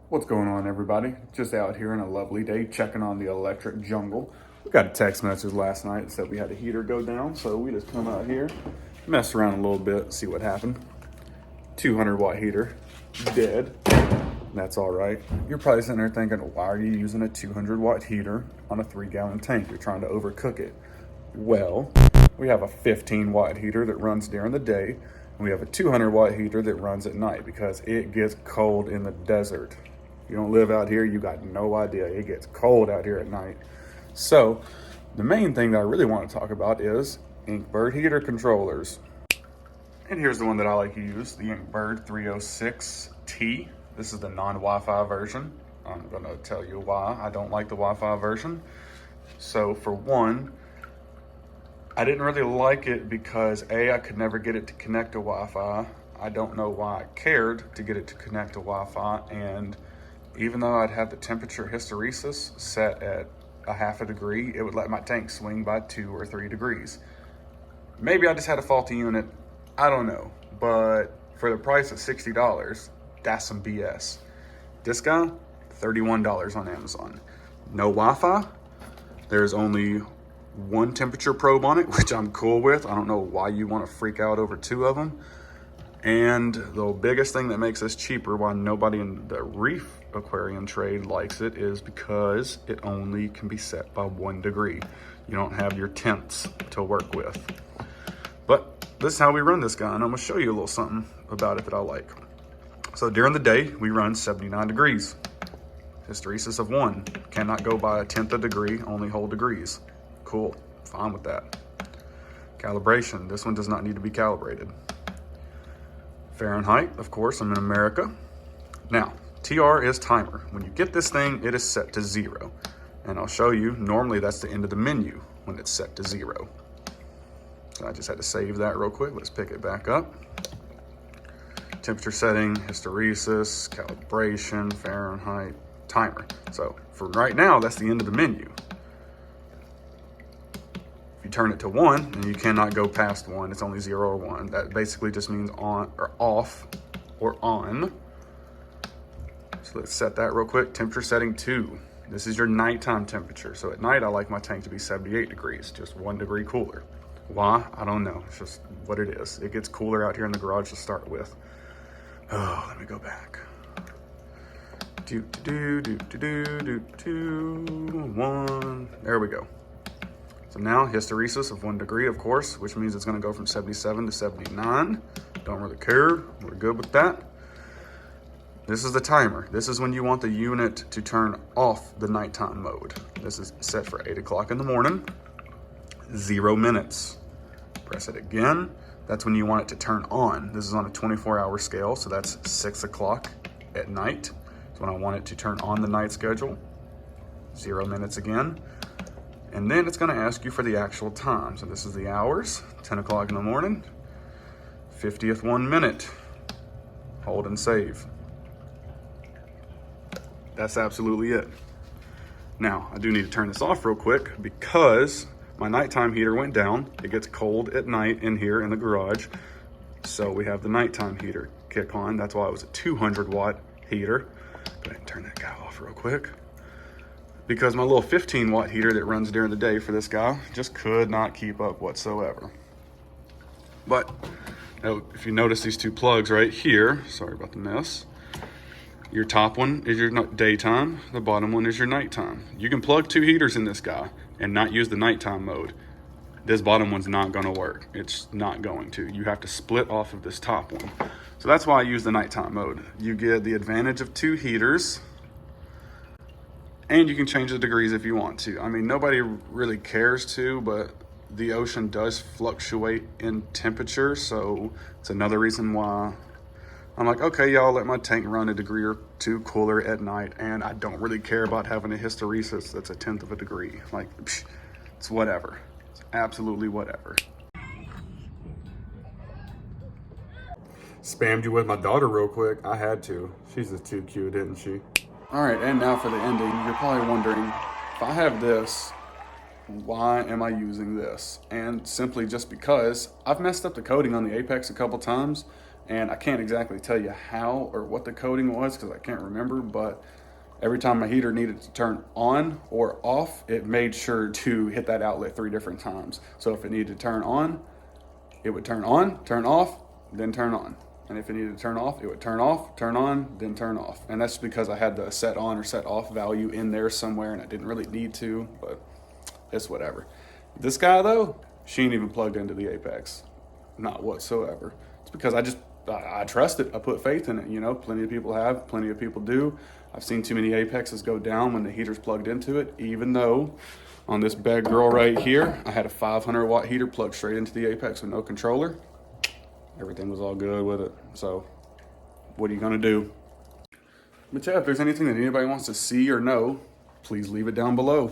What's going on, everybody? Just out here in a lovely day checking on the electric jungle. We got a text message last night that said we had a heater go down, so we just come out here, mess around a little bit, see what happened. 200-watt heater, dead. That's all right. You're probably sitting there thinking, why are you using a 200-watt heater on a 3-gallon tank? You're trying to overcook it. Well, we have a 15-watt heater that runs during the day, and we have a 200-watt heater that runs at night because it gets cold in the desert. You don't live out here, you got no idea. It gets cold out here at night. So the main thing that I really want to talk about is Inkbird heater controllers. And here's the one that I like to use, the Inkbird 306T. This is the non-Wi-Fi version. I'm gonna tell you why I don't like the Wi-Fi version. So for one, I didn't really like it because I could never get it to connect to Wi-Fi. I don't know why I cared to get it to connect to Wi-Fi, and even though I'd have the temperature hysteresis set at a half a degree, it would let my tank swing by 2 or 3 degrees. Maybe I just had a faulty unit, I don't know. But for the price of $60, that's some BS. This guy, $31 on Amazon. No Wi-Fi. There's only one temperature probe on it, which I'm cool with. I don't know why you want to freak out over 2 of them. And the biggest thing that makes this cheaper, why nobody in the reef aquarium trade likes it, is because it only can be set by 1 degree. You don't have your temps to work with. But this is how we run this guy, and I'm gonna show you a little something about it that I like. So during the day, we run 79 degrees. Hysteresis of 1. Cannot go by 1/10 of a degree, only hold degrees. Cool, fine with that. Calibration, this one does not need to be calibrated. Fahrenheit, of course, I'm in America. Now, TR is timer. When you get this thing, it is set to 0. And I'll show you, normally that's the end of the menu when it's set to 0. So I just had to save that real quick. Let's pick it back up. Temperature setting, hysteresis, calibration, Fahrenheit, timer. So for right now, that's the end of the menu. If you turn it to 1, then you cannot go past 1. It's only 0 or 1. That basically just means on or off or on. So let's set that real quick. Temperature setting 2. This is your nighttime temperature. So at night, I like my tank to be 78 degrees, just 1 degree cooler. Why? I don't know. It's just what it is. It gets cooler out here in the garage to start with. Oh, let me go back. 1. There we go. So now hysteresis of 1 degree, of course, which means it's going to go from 77 to 79. Don't really care. We're good with that. This is the timer. This is when you want the unit to turn off the nighttime mode. This is set for 8 o'clock in the morning, 0 minutes. Press it again. That's when you want it to turn on. This is on a 24-hour scale, so that's 6 o'clock at night. That's when I want it to turn on the night schedule. 0 minutes again. And then it's gonna ask you for the actual time. So this is the hours, 10 o'clock in the morning, 50th 1 minute. Hold and save. That's absolutely it. Now, I do need to turn this off real quick because my nighttime heater went down. It gets cold at night in here in the garage. So we have the nighttime heater kick on. That's why it was a 200-watt heater. Go ahead and turn that guy off real quick. Because my little 15-watt heater that runs during the day for this guy just could not keep up whatsoever. But if you notice these 2 plugs right here, sorry about the mess. Your top one is your daytime, the bottom one is your nighttime. You can plug 2 heaters in this guy and not use the nighttime mode. This bottom one's not gonna work. It's not going to. You have to split off of this top one. So that's why I use the nighttime mode. You get the advantage of 2 heaters, and you can change the degrees if you want to. I mean, nobody really cares to, but the ocean does fluctuate in temperature, so it's another reason why I'm like, okay, y'all, let my tank run a degree or 2 cooler at night, and I don't really care about having a hysteresis that's a 1/10 of a degree. Like, it's whatever. It's absolutely whatever. Spammed you with my daughter real quick. I had to. She's just too cute, isn't she? All right, and now for the ending. You're probably wondering, if I have this, why am I using this? And simply just because I've messed up the coating on the Apex a couple times, And I can't exactly tell you how or what the coding was because I can't remember, but every time my heater needed to turn on or off, it made sure to hit that outlet 3 different times. So if it needed to turn on, turn off, then turn on. And if it needed to turn off, it would turn off, turn on, then turn off. And that's because I had the set on or set off value in there somewhere and I didn't really need to, but it's whatever. This guy though, she ain't even plugged into the Apex. Not whatsoever. It's because I trust it. I put faith in it. You know, plenty of people have, plenty of people do. I've seen too many Apexes go down when the heater's plugged into it, even though on this bad girl right here, I had a 500 watt heater plugged straight into the Apex with no controller. Everything was all good with it. So what are you gonna do? But yeah, if there's anything that anybody wants to see or know, please leave it down below.